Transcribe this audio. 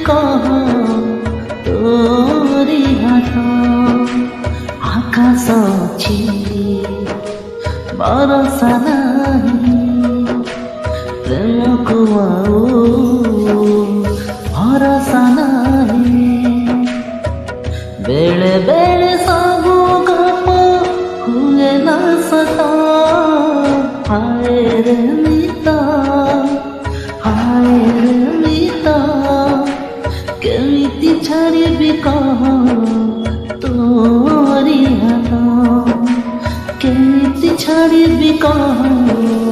कह तोरी हाथ आकाश अछि भरोसा नहीं प्रेमको आऊ भरोसा नहीं बेले बेले सबु गप हुए ना सता हाय रे मिता केमिति छाड़िबी कह तोरी हाथ केमिति छाड़िबी कह।